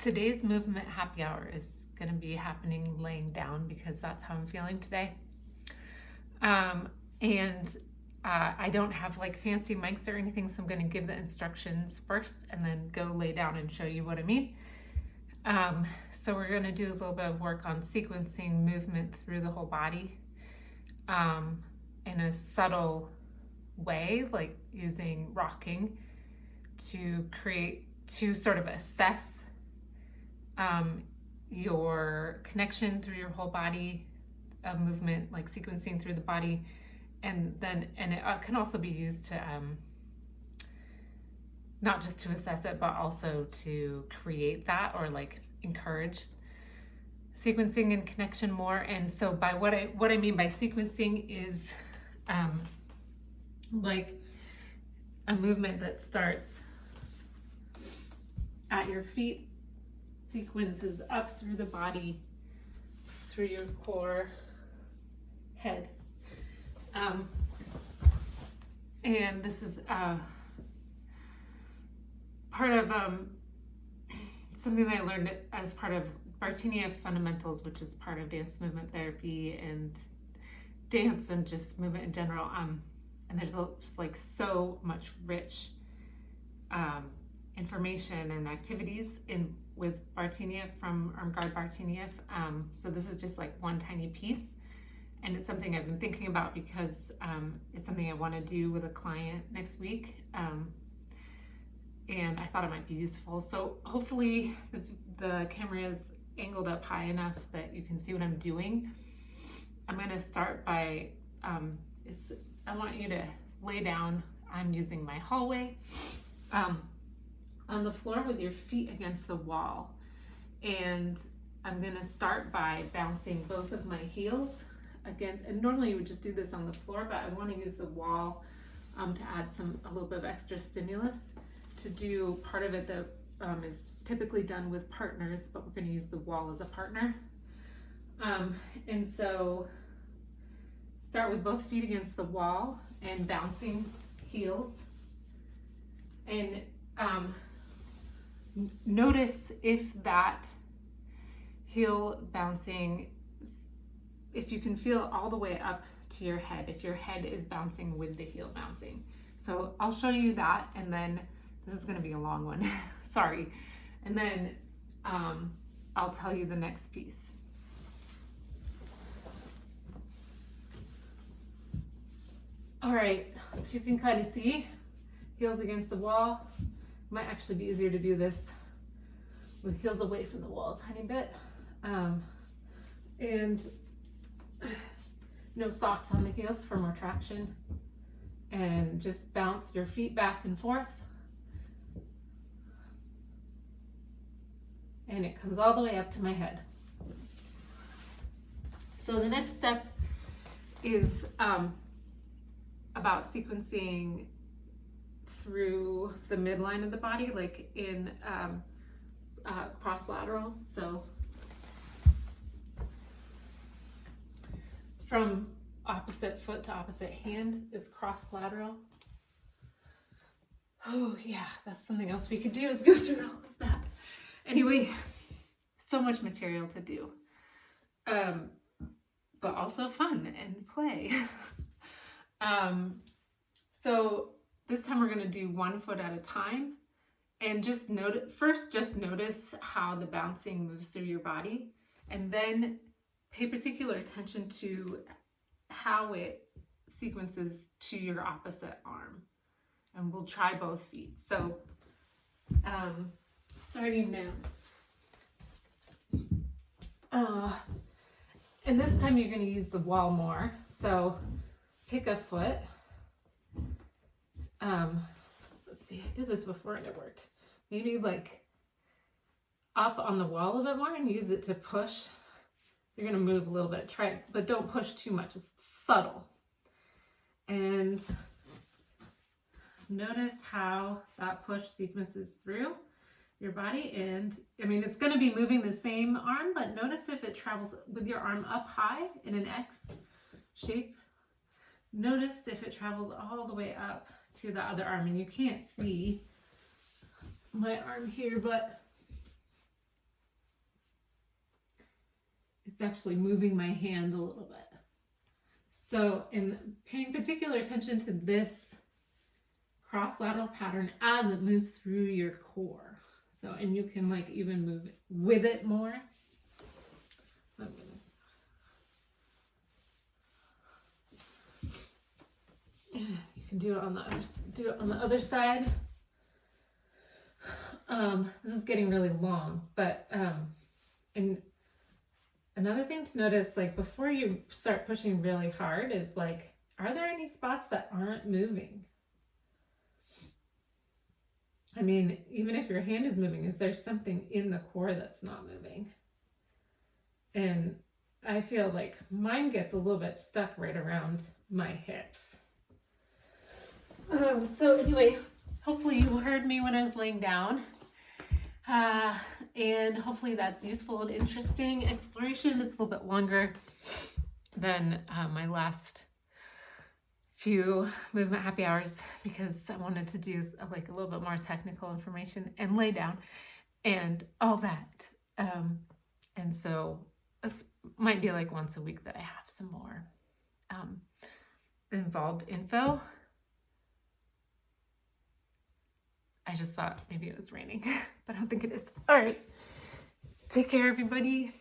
Today's movement happy hour is going to be happening laying down because that's how I'm feeling today. And I don't have like fancy mics or anything, so I'm going to give the instructions first and then go lay down and show you what I mean. So we're going to do a little bit of work on sequencing movement through the whole body in a subtle way, like using rocking to sort of assess your connection through your whole body of movement, like sequencing through the body, and it can also be used to not just to assess it, but also to create that or like encourage sequencing and connection more. And so by what I mean by sequencing is like a movement that starts at your feet, sequences up through the body, through your core, head. And this is part of something that I learned as part of Bartenieff Fundamentals, which is part of dance movement therapy and dance and just movement in general. And there's just like so much rich information and activities with Bartenieff from Irmgard Bartenieff. So this is just like one tiny piece, and it's something I've been thinking about because it's something I want to do with a client next week, and I thought it might be useful. So hopefully the camera is angled up high enough that you can see what I'm doing. I'm going to start by I want you to lay down. I'm using my hallway on the floor with your feet against the wall, and I'm going to start by bouncing both of my heels again. And normally you would just do this on the floor, but I want to use the wall to add a little bit of extra stimulus to do part of it that is typically done with partners, but we're going to use the wall as a partner. And so start with both feet against the wall and bouncing heels, and notice if that heel bouncing, if you can feel all the way up to your head, if your head is bouncing with the heel bouncing. So I'll show you that, and then this is going to be a long one, sorry. And then I'll tell you the next piece. All right, so you can kind of see heels against the wall. Might actually be easier to do this with heels away from the wall a tiny bit. And no socks on the heels for more traction. And just bounce your feet back and forth. And it comes all the way up to my head. So the next step is about sequencing through the midline of the body, like in cross lateral. So from opposite foot to opposite hand is cross lateral. Oh yeah, that's something else we could do, is go through all of that. Anyway, so much material to do, but also fun and play. So this time we're going to do one foot at a time, and just notice how the bouncing moves through your body, and then pay particular attention to how it sequences to your opposite arm. And we'll try both feet. So starting now. And this time you're going to use the wall more. So pick a foot. Let's see, I did this before and it worked. Maybe like up on the wall a bit more and use it to push. You're going to move a little bit, try, but don't push too much. It's subtle. And notice how that push sequences through your body. And I mean, it's going to be moving the same arm, but notice if it travels with your arm up high in an X shape. Notice if it travels all the way up to the other arm. And you can't see my arm here, but it's actually moving my hand a little bit. So, in paying particular attention to this cross-lateral pattern as it moves through your core. So, and you can like even move it with it more. You can do it on the other side. This is getting really long, but and another thing to notice, like before you start pushing really hard, is like, are there any spots that aren't moving? I mean, even if your hand is moving, is there something in the core that's not moving? And I feel like mine gets a little bit stuck right around my hips. So anyway, hopefully you heard me when I was laying down. And hopefully that's useful and interesting exploration. It's a little bit longer than my last few movement happy hours because I wanted to do like a little bit more technical information and lay down and all that. And so this might be like once a week that I have some more involved info. I just thought maybe it was raining, but I don't think it is. All right. Take care, everybody.